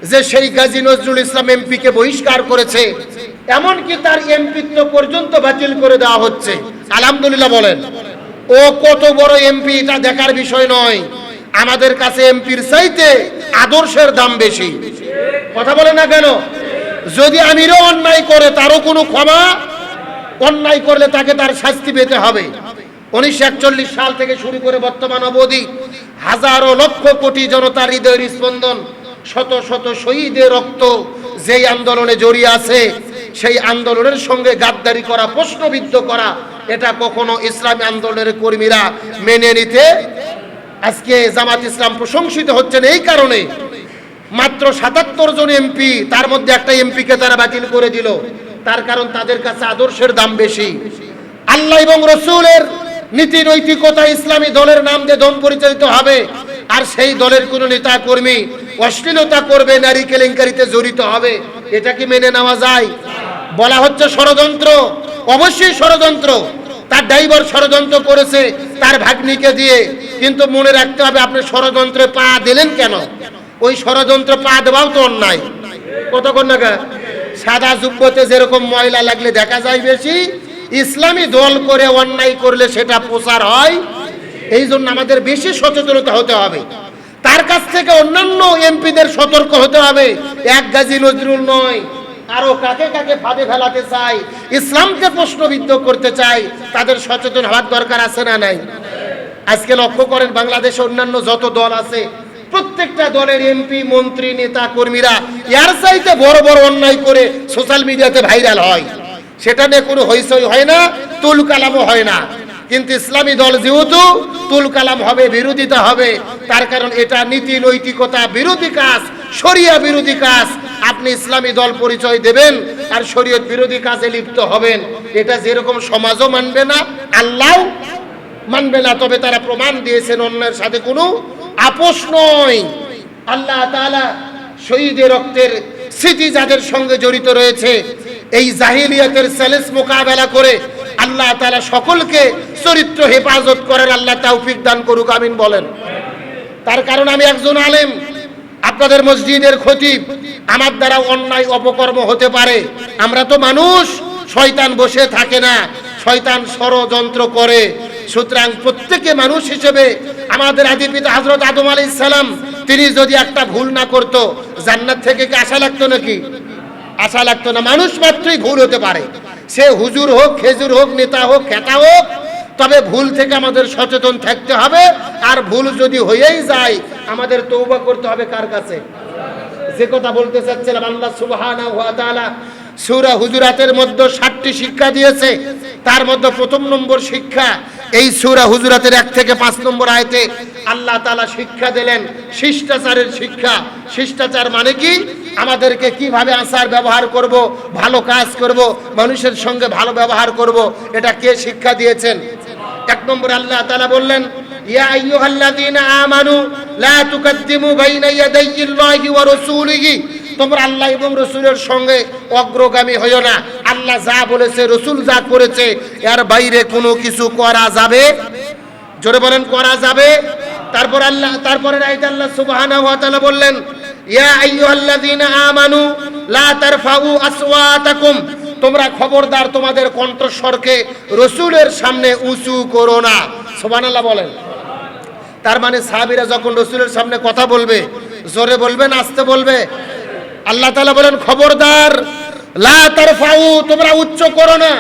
যে সেই গাজী নজরুল ইসলাম এমপিকে বহিষ্কার করেছে, এমনকি তার এমপিত্ব পর্যন্ত বাতিল করে দেওয়া হচ্ছে। আলহামদুলিল্লাহ বলেন। ও কত বড় এমপি এটা দেখার বিষয় নয়, আমাদের কাছে এমপির চাইতে আদর্শের দাম বেশি। কথা বলে না কেন? যদি আমিরও অন্যায় করে তারও কোনো ক্ষমা, অন্যায় করলে তাকে তার শাস্তি পেতে হবে। 1941 সাল থেকে শুরু করে বর্তমান অবধি হাজারো লক্ষ কোটি জনতার হৃদয়ের স্পন্দন, শত শত শহীদের রক্ত যেই আন্দোলনে জড়িয়ে আছে, সেই আন্দোলনের সঙ্গে গাদ্দারি করা, প্রশ্নবিদ্ধ করা, এটা কখনো ইসলামী আন্দোলনের কর্মীরা মেনে নিতে। আজকে জামাত ইসলাম প্রশংসিত হচ্ছেন এই কারণে, মাত্র 77 জন এমপি, তার মধ্যে একটা এমপিকে তারা বাতিল করে দিল। তার কারণ তাদের কাছে আদর্শের দাম বেশি। আল্লাহ এবং রসুলের নীতি নৈতিকতা ইসলামী দলের নাম দিয়ে দল পরিচালিত হবে, আর সেই দলের কোনো নেতা কর্মী অশ্লীলতা করবে, নারী কেলেঙ্কারিতে জড়িত হবে, এটা কি মেনে নেওয়া যায়? বলা হচ্ছে ষড়যন্ত্র, অবশ্যই ষড়যন্ত্র। তার ড্রাইভার ষড়যন্ত্র করেছে তার ভাগ্নিকে দিয়ে, কিন্তু মনে রাখতে হবে আপনি ষড়যন্ত্রে পা দিলেন কেন? ওই ষড়যন্ত্র পা দেওয়াও তো অন্যায়। কতক্ষণ না সাদা জুব্বতে যেরকম ময়লা লাগলে দেখা যায় বেশি, ইসলামী দল করে অন্যায় করলে সেটা প্রচার হয়। এই জন্য আমাদের বেশি সচেতনতা হতে হবে। তার কাছ থেকে অন্যান্য এমপিদের সতর্ক হতে হবে। এক গাজী নজরুল নয়, আরো কাকে কাকে ফাঁদে ফেলাতে চাই, ইসলামকে প্রশ্নবিদ্ধ করতে চাই, তাদের সচেতন হওয়ার দরকার আছে না নাই? আজকে লক্ষ্য করেন বাংলাদেশে অন্যান্য যত দল আছে, প্রত্যেকটা দলের এমপি, মন্ত্রী, নেতা কর্মীরা এর চাইতে বড় বড় অন্যায় করে সোশ্যাল মিডিয়াতে ভাইরাল হয়। সেটা নিয়ে কোনো হইচই হয় না, তুল কালামও হয় না। কিন্তু ইসলামী দল যেহেতু তুল কালাম হবে, বিরোধিতা হবে, তার কারণ এটা নীতি নৈতিকতা বিরোধী কাজ, শরিয়া বিরোধী কাজ। আপনি ইসলামী দল পরিচয় দেবেন আর শরীয়ত বিরোধী কাজে লিপ্ত হবেন, এটা যেরকম সমাজও মানবে না, আল্লাহ মানবে না। তবে তারা প্রমাণ দিয়েছেন অন্যের সাথে কোনো আপোষ নয়। আল্লাহ তাআলা শহীদের রক্তের স্মৃতি যাদের সঙ্গে জড়িত রয়েছে, এই জাহিলিয়াতের চ্যালেঞ্জ মোকাবেলা করে আল্লাহ তাআলা সকলকে চরিত্র হেফাজত করার আল্লাহ তৌফিক দান করুক, আমিন বলেন। তার কারণ আমি একজন আলেম, আপনাদের মসজিদের খতিব, আমার দ্বারা অন্যায় অপকর্ম হতে পারে। আমরা তো মানুষ, শয়তান বসে থাকে না, শয়তান ষড়যন্ত্র করে। সুতরাং প্রত্যেকে মানুষ হিসেবে আমাদের আদি পিতা হযরত আদম আলাইহিস সালাম, তিনি যদি একটা ভুল না করতো, জান্নাত থেকে কি আশা লাগতো নাকি? আশা লাগতো না। মানুষ মাত্রই ভুল হতে পারে, সে হুজুর হোক, খেজুর হোক, নেতা হোক, খেতা হোক। তবে ভুল থেকে আমাদের সচেতন থাকতে হবে। আর ভুল যদি হয়েই যায়, আমাদের তওবা করতে হবে কার কাছে? যে কথা বলতে চাচ্ছিলাম, আল্লাহ সুবহানাহু ওয়া তাআলা সূরা হুজুরাতের মধ্যে 7টি শিক্ষা দিয়েছে। তার মধ্যে প্রথম নম্বর শিক্ষা এই সূরা হুজুরাতের 1 থেকে 5 নম্বর আয়াতে আল্লাহ তাআলা শিক্ষা দিলেন শিষ্টাচারের শিক্ষা। শিষ্টাচার মানে কি? আমাদেরকে কিভাবে আচার ব্যবহার করব, ভালো কাজ করব, মানুষের সঙ্গে ভালো ব্যবহার করব, এটা কে শিক্ষা দিয়েছেন? 1 নম্বর আল্লাহ তাআলা বললেন, ইয়া আইয়ুহাল্লাযীনা আমানু লা তুকাদ্দিমু বাইনা ইয়াদাইয়িল্লাহি ওয়া রাসূলিহি, তোমরা আল্লাহ এবং রসুলের সঙ্গে অগ্রগামী হইও না। আল্লাহ যা বলেছে, রসুল যা করেছে, এর বাইরে কোনো কিছু করা যাবে? জোরে বলেন, করা যাবে? তারপরে আয়াতে আল্লাহ সুবহানাহু ওয়া তাআলা বললেন, ইয়া আইয়ুহাল্লাযীনা আমানু লা তারফাউ আসওয়াতাকুম, তোমরা খবরদার তোমাদের কণ্ঠস্বরকে রসুলের সামনে উঁচু করো না। সুবহানাল্লাহ বলেন। তার মানে সাহাবীরা যখন রসুলের সামনে কথা বলবে, জোরে বলবে না আস্তে বলবে? আল্লাহ তাআলা বলেন, খবরদার লা তারফাউ, তোমরা উচ্চ করো না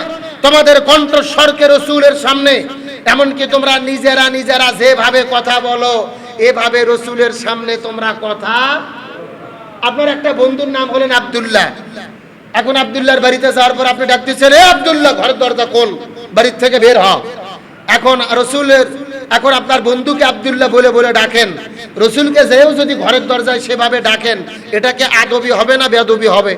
তোমাদের কণ্ঠস্বরকে রসুলের সামনে। এমনকি তোমরা নিজেরা যেভাবে কথা বলো, এভাবে রসুলের সামনে তোমরা কথা। আপনার একটা বন্ধুর নাম হলেন আব্দুল্লাহ। এখন আব্দুল্লাহর বাড়িতে যাওয়ার পর আপনি ডাকতেছেন, এ আব্দুল্লাহ, ঘরের দরজা খোল, বাড়ির থেকে বের হ। এখন আপনার বন্ধুকে আব্দুল্লাহ বলে বলে ডাকেন, রসুলকে যেও যদি ঘরের দরজায় সেভাবে ডাকেন, এটাকে আদবি হবে না বেয়াদবি হবে?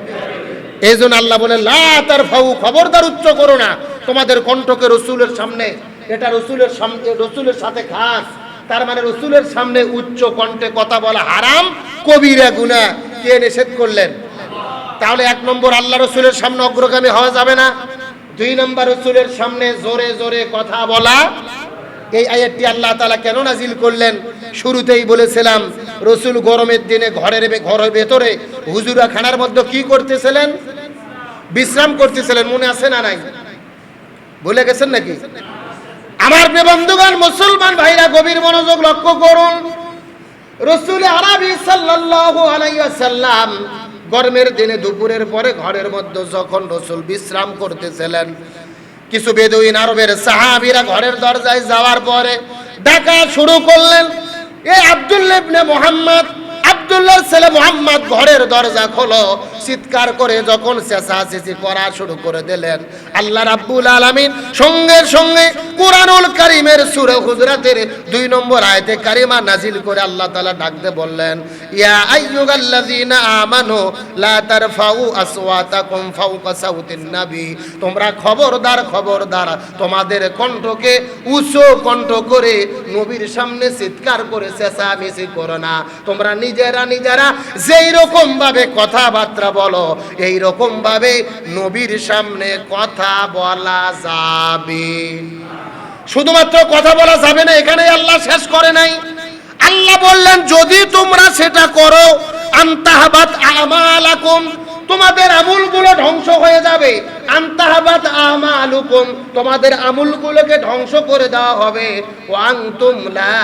এই জন্য আল্লাহ বলেন, লা তারফাউ, খবরদার উচ্চ করো না তোমাদের কণ্ঠকে রসুলের সামনে। এটা রসুলের সামনে, রসুলের সাথে খাস। তার মানে রসুলের সামনে উচ্চ কণ্ঠে কথা বলা হারাম, কবিরা গুনাহ। কে নিষেধ করলেন? তাহলে 1 নম্বর আল্লাহ রসুলের সামনে অগ্রগামী হওয়া যাবে না। 2 নম্বর রসুলের সামনে জোরে জোরে কথা বলা এই আয়াতটি আল্লাহ তাআলা কেন নাজিল করলেন? শুরুতেই বলেছিলাম রাসূল গরমের দিনে ঘরের ভেতরে হুজুরা খানার মধ্যে কি করতেছিলেন? বিশ্রাম করতেছিলেন। মনে আছে না নাই? ভুলে গেছেন নাকি? আমার প্রিয় বন্ধুগণ, মুসলমান ভাইরা গভীর মনোযোগ লক্ষ্য করুন। রাসূল আরবি সাল্লাল্লাহু আলাইহি ওয়াসাল্লাম গরমের দিনে দুপুরের পরে ঘরের মধ্যে যখন রাসূল বিশ্রাম করতেছিলেন, কিছু বেদুইন আরবের সাহাবীরা ঘরের দরজায় যাওয়ার পরে ডাকা শুরু করলেন, এ আব্দুল্লাহ ইবনে মুহাম্মদ, আব্দুল্লাহর ছেলে মুহাম্মদ ঘরের দরজা খোলো। চিৎকার করে যখন চেঁচাচেঁচি করা শুরু করে দিলেন, আল্লাহ রাব্বুল আলামিন সঙ্গে সঙ্গে কুরআনুল কারীমের সূরা হুজুরাতের 2 নম্বর আয়াতে কারিমা নাজিল করে আল্লাহ তাআলা ডাকতে বললেন, ইয়া আইয়ুহাল্লাযীনা আমানু লা তারফাউ আসওয়াতাকুম ফাওকা সাউতিন নবী, তোমরা খবরদার খবরদার তোমাদের কণ্ঠকে উঁচু কণ্ঠ করে নবীর সামনে চিৎকার করে চেঁচামেচি করো না। তোমরা নিজেরা যেই রকম ভাবে কথাবার্তা বলো এই রকম ভাবে নবীর সামনে কথা বলা যাবে। শুধুমাত্র কথা বলা যাবে না, এখানে আল্লাহ শেষ করে নাই। আল্লাহ বললেন যদি তোমরা সেটা করো আনতাহাবাত আমালাকুম, তোমাদের আমলগুলো ধ্বংস হয়ে যাবে। আনতাহাবাত আমালুকুম, তোমাদের আমলগুলোকে ধ্বংস করে দেওয়া হবে। ওয়া আনতুম লা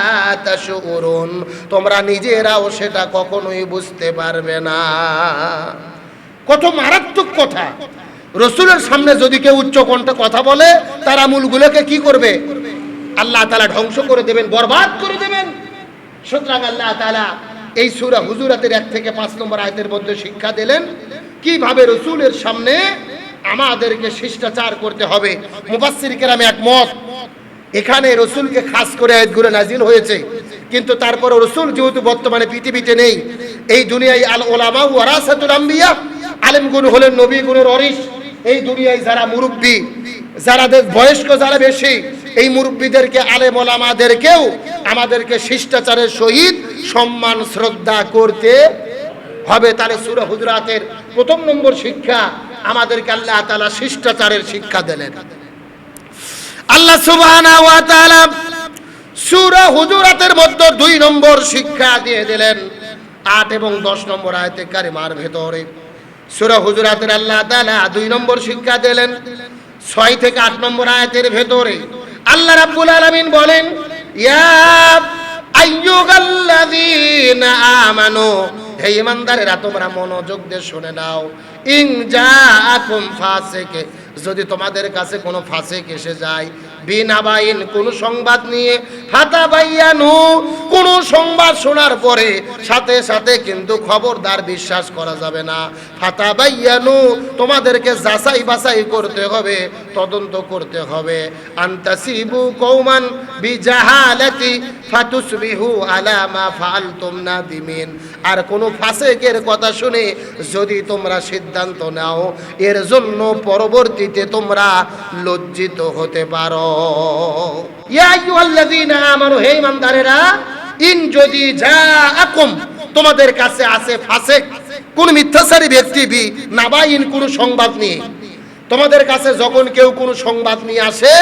তাশউরুন, তোমরা নিজেরাও সেটা কখনোই বুঝতে পারবে না। কত মারাত্মক কথা! রাসূলের সামনে যদি কেউ উচ্চ কণ্ঠে কথা বলে তার আমলগুলোকে কি করবে? আল্লাহ তাআলা ধ্বংস করে দেবেন, বরবাদ করে দেবেন। সুতরাং আল্লাহ তাআলা এই সূরা হুজুরাতের 1 থেকে 5 নম্বর আয়াতের মধ্যে শিক্ষা দিলেন কিভাবে রাসূলের সামনে আমাদেরকে শিষ্টাচার করতে হবে। মুফাসসির কেরামে একমত, এখানে রাসূলকে খাস করে আয়াতগুলো নাজিল হয়েছে, কিন্তু তারপরে রাসূল যেহেতু বর্তমানে পৃথিবীতে নেই, এই দুনিয়ায় আল উলামা ওয়ারাসাতুল আম্বিয়া, আলেমগুলো হলেন নবীগুলোর ওয়ারিস। এই দুনিয়ায় যারা মুরব্বী, যারা বয়স্ক, যারা বেশি, এই মুরব্বীদেরকে, আলেম ওলামাদেরকেও আমাদেরকে শিষ্টাচারের সহিত সম্মান শ্রদ্ধা করতে হবে। তাহলে সূরা হুজুরাতের 1 নম্বর শিক্ষা আমাদেরকে আল্লাহ তাআলা শিষ্টাচারের শিক্ষা দিলেন। আল্লাহ সুবহানাহু ওয়া তাআলা সূরা হুজুরাতের মধ্যে 2 নম্বর শিক্ষা দিয়ে দিলেন 8 এবং 10 নম্বর আয়াতে কারিমার ভেতরে। সূরা হুজুরাতের আল্লাহ তাআলা 2 নম্বর শিক্ষা দিলেন 6 থেকে 8 নম্বর আয়াতের ভেতরে। আল্লাহ রাব্বুল আলামিন বলেন, ইয়া আইয়ুহাল্লাযীনা আমানু, হে ঈমানদারেরা তোমরা মনোযোগ দিয়ে শুনে নাও। ইন জাআকুম ফাসিক, যদি তোমাদের কাছে কোনো ফাসিক এসে যায়, বিনাবাইন, কোন সংবাদ নিয়ে, ফাতাবায়ানু, কোন সংবাদ শোনার পরে সাথে সাথে কিন্তু খবরদার বিশ্বাস করা যাবে না। ফাতাবায়ানু, তোমাদেরকে যাচাই বাছাই করতে হবে, তদন্ত করতে হবে। আনতাসিবু কওমান বিজাহালাতি ফাতুসবিহু আলা মা ফাআলতুম নাদিমিন, আর কোন ফাসিকের কথা শুনে যদি তোমরা সিদ্ধান্ত নাও, এর জন্য পরবর্তীতে তোমরা লজ্জিত হতে পারো। ইয়া আইয়ুহাল্লাযীনা আমানু, হে ঈমানদারেরা, ইন যদি জাআকুম, তোমাদের কাছে আসে ফাসিক, কোন মিথ্যাচারী ব্যক্তি, নাবাইন, কোন সংবাদ নিয়ে, তোমাদের কাছে যখন কেউ কোন সংবাদ নিয়ে আসে,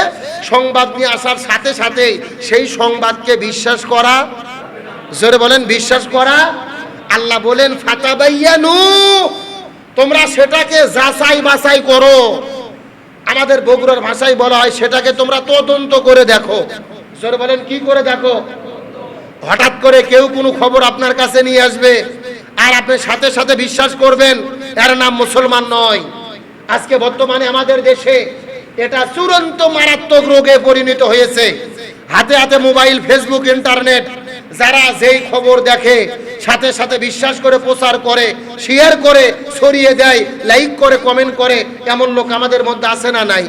সংবাদ নিয়ে আসার সাথে সাথে সেই সংবাদকে বিশ্বাস করা, জোরে বলেন বিশ্বাস করা। আল্লাহ বলেন ফাতাবায়ানু, তোমরা সেটাকে যাচাই বাছাই করো। আমাদের বগুড়ার ভাষায় বলা হয় সেটাকে তোমরা তদন্ত করে দেখো। জোরে বলেন কি করে দেখো? হঠাৎ করে কেউ কোনো খবর আপনার কাছে নিয়ে আসবে আর আপনি সাথে সাথে বিশ্বাস করবেন, এর নাম মুসলমান নয়। আজকে বর্তমানে আমাদের দেশে এটা চূড়ান্ত মারাত্মক রোগে পরিণত হয়েছে। হাতে হাতে মোবাইল, ফেসবুক, ইন্টারনেট, যারা যেই খবর দেখে সাথে সাথে বিশ্বাস করে প্রচার করে, শেয়ার করে, ছড়িয়ে দেয়, লাইক করে, কমেন্ট করে, এমন লোক আমাদের মধ্যে আছে না নাই?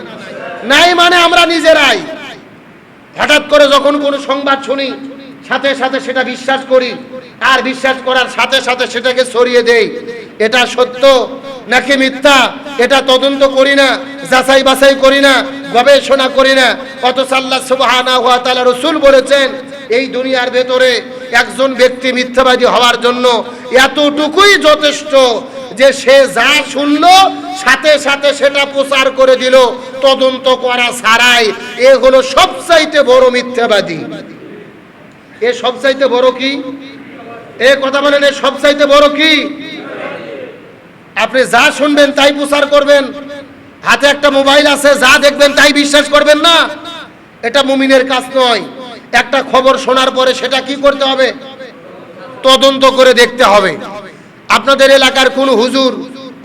নাই মানে আমরা নিজেরাই হঠাৎ করে যখন কোনো সংবাদ শুনি সাথে সাথে সেটা বিশ্বাস করি, আর বিশ্বাস করার সাথে সাথে সেটাকে ছড়িয়ে দেই। এটা সত্য নাকি মিথ্যা এটা তদন্ত করি না, যাচাই বাছাই করি না, গবেষণা করি না। অথচ আল্লাহ সুবহানাহু ওয়া তাআলা, রাসূল বলেছেন এই দুনিয়ার ভেতরে একজন ব্যক্তি মিথ্যাবাদী হওয়ার জন্য এতটুকুই যথেষ্ট যে সে যা শুনলো সাথে সাথে সেটা প্রচার করে দিল তদন্ত করা ছাড়াই। এ হলো সবচাইতে বড় মিথ্যাবাদী। এ সবচাইতে বড় কি? এ কথা বলেন, এ সবচাইতে বড় কি? আপনি যা শুনবেন তাই প্রচার করবেন, হাতে একটা মোবাইল আছে, যা দেখবেন তাই বিশ্বাস করবেন না, এটা মুমিনের কাজ নয়। একটা খবর শোনার পরে সেটা কি করতে হবে? তদন্ত করে দেখতে হবে। আপনাদের এলাকার কোন হুজুর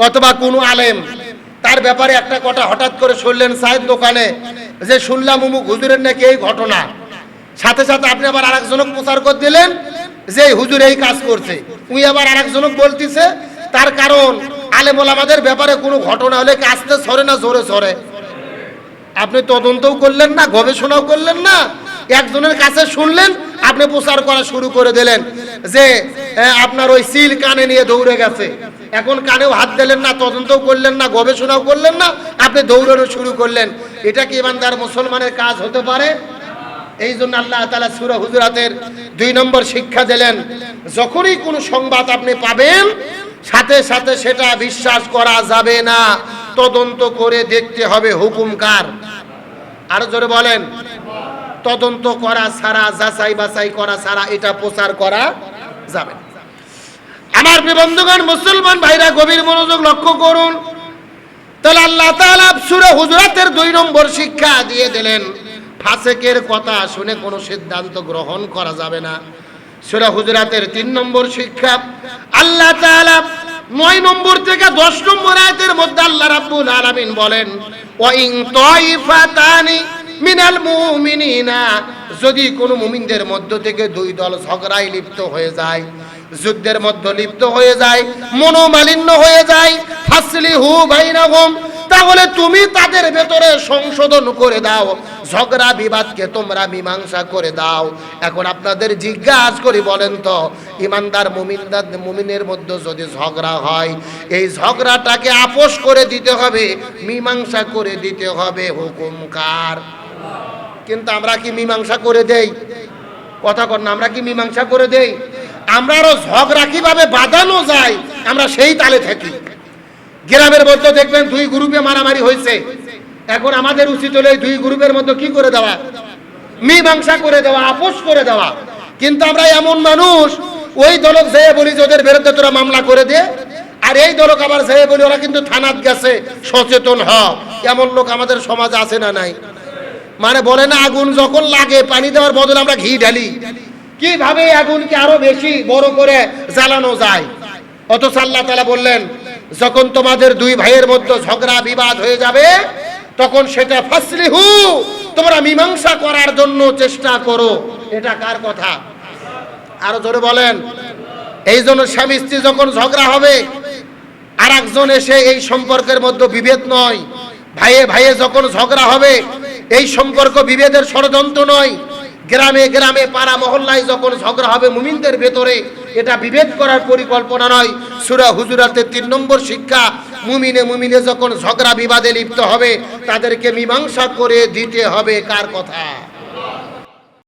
অথবা কোন আলেম তার ব্যাপারে একটা কথা হঠাৎ করে শুনলেন চায়ের দোকানে, যে শুনলাম অমুক হুজুরের নাকি এই ঘটনা, সাথে সাথে আপনি আবার আরেকজনক প্রচার করে দিলেন যে হুজুর এই কাজ করছে, উনি আবার আরেকজনক বলতেছে। তার কারণ আলেম ওলামাদের ব্যাপারে কোনো ঘটনা হলে কি আস্তে সরে না জোরে সরে? আপনি তদন্তও করলেন না, গবেষণাও করলেন না, একজনের কাছে শুনলেন, আপনি প্রচার করা শুরু করে দিলেন যে আপনার ওই সিল কানে নিয়ে দৌড়ে গেছে। এখন কানেও হাত দিলেন না, তদন্তও করলেন না, গবেষণাও করলেন না, আপনি দৌড়ানো শুরু করলেন। এটা কি ইমানদার মুসলমানের কাজ হতে পারে? এই জন্য আল্লাহ তাআলা সূরা হুজুরাতের 2 নম্বর শিক্ষা দিলেন, যখনই কোনো সংবাদ আপনি পাবেন সাথে সাথে সেটা বিশ্বাস করা যাবে না, তদন্ত করে দেখতে হবে হুকুম কার। আরো জোরে বলেন, তদন্ত করা ছাড়া, যাচাই বাছাই করা ছাড়া এটা প্রচার করা যাবে না। আমার প্রিয় বন্ধুগণ, মুসলমান ভাইরা গভীর মনোযোগ লক্ষ্য করুন। তাহলে আল্লাহ তাআলা সূরা হুজুরাতের 2 নম্বর শিক্ষা দিয়ে দিলেন, ফাসিকের কথা শুনে কোনো সিদ্ধান্ত গ্রহণ করা যাবে না। সূরা হুজুরাতের 3 নম্বর শিক্ষা আল্লাহ তাআলা 9 নম্বর থেকে 10 নম্বর আয়াতের মধ্যে আল্লাহ রাব্বুল আলামিন বলেন, ওয়া ইন তাইফাতানি মিনাল মুমিনিনা, যদি কোনো মুমিনদের মধ্য থেকে 2 দল ঝগড়ায় লিপ্ত হয়ে যায়, যুদ্ধের মধ্যে লিপ্ত হয়ে যায়, মনোমালিন্য হয়ে যায়, ফাসলিহু বাইনাহুম, তাহলে তুমি তাদের ভেতরে সংশোধন করে দাও, ঝগড়া বিবাদকে তোমরা মীমাংসা করে দাও। এখন আপনাদের জিজ্ঞাসা করি, বলেন তো ইমানদার মুমিনের মধ্যে যদি ঝগড়া হয়, এই ঝগড়াটাকে আপোষ করে দিতে হবে, মীমাংসা করে দিতে হবে, হুকুম কার? কিন্তু আমরা কি মীমাংসা করে দেই? কথা কর না, আমরা কি মীমাংসা করে দেই? আমরা আরো ঝগড়া কিভাবে বাঁধানো যায় আমরা সেই তালে থাকি। গ্রামের মধ্যে দেখবেন 2 গ্রুপে মারামারি হয়েছে, এখন আমাদের উচিত হলো এই 2 গ্রুপের মধ্যে কি করে দেওয়া? মীমাংসা করে দেওয়া, আপোষ করে দেওয়া। কিন্তু আমরা এমন মানুষ, ওই দলক যেয়ে বলি যে ওদের বিরুদ্ধে তোরা মামলা করে দে, আর এই দলক আবার যেয়ে বলি ওরা কিন্তু থানাত গেছে, সচেতন হ। এমন লোক আমাদের সমাজে আছে না নাই? মানে বলে না, আগুন যখন লাগে পানি দেওয়ার বদলে আমরা ঘি ঢালি, কিভাবে আগুনকে আরো বেশি বড় করে জ্বালানো যায়। অথচ আল্লাহ তাআলা বললেন, যখন তোমাদের 2 ভাইয়ের মধ্যে ঝগড়া বিবাদ হয়ে যাবে, তখন সেটা ফাসলিহু, তোমরা মীমাংসা করার জন্য চেষ্টা করো। এটা কার কথা? আরো জোরে বলেন। এই জন্য স্বামী স্ত্রী যখন ঝগড়া হবে, আর একজন এসে এই সম্পর্কের মধ্যে বিভেদ নয়, ভাইয়ে ভাইয়ে যখন ঝগড়া হবে, এই সম্পর্ক বিভেদের ষড়যন্ত্র নয়। গ্রামে গ্রামে পাড়া মহল্লায় যখন ঝগড়া হবে মুমিনদের ভেতরে, এটা বিভেদ করার পরিকল্পনা নয়। সূরা হুজুরাতের 3 নম্বর শিক্ষা, মুমিনে যখন ঝগড়া বিবাদে লিপ্ত হবে, তাদেরকে মীমাংসা করে দিতে হবে। কার কথা?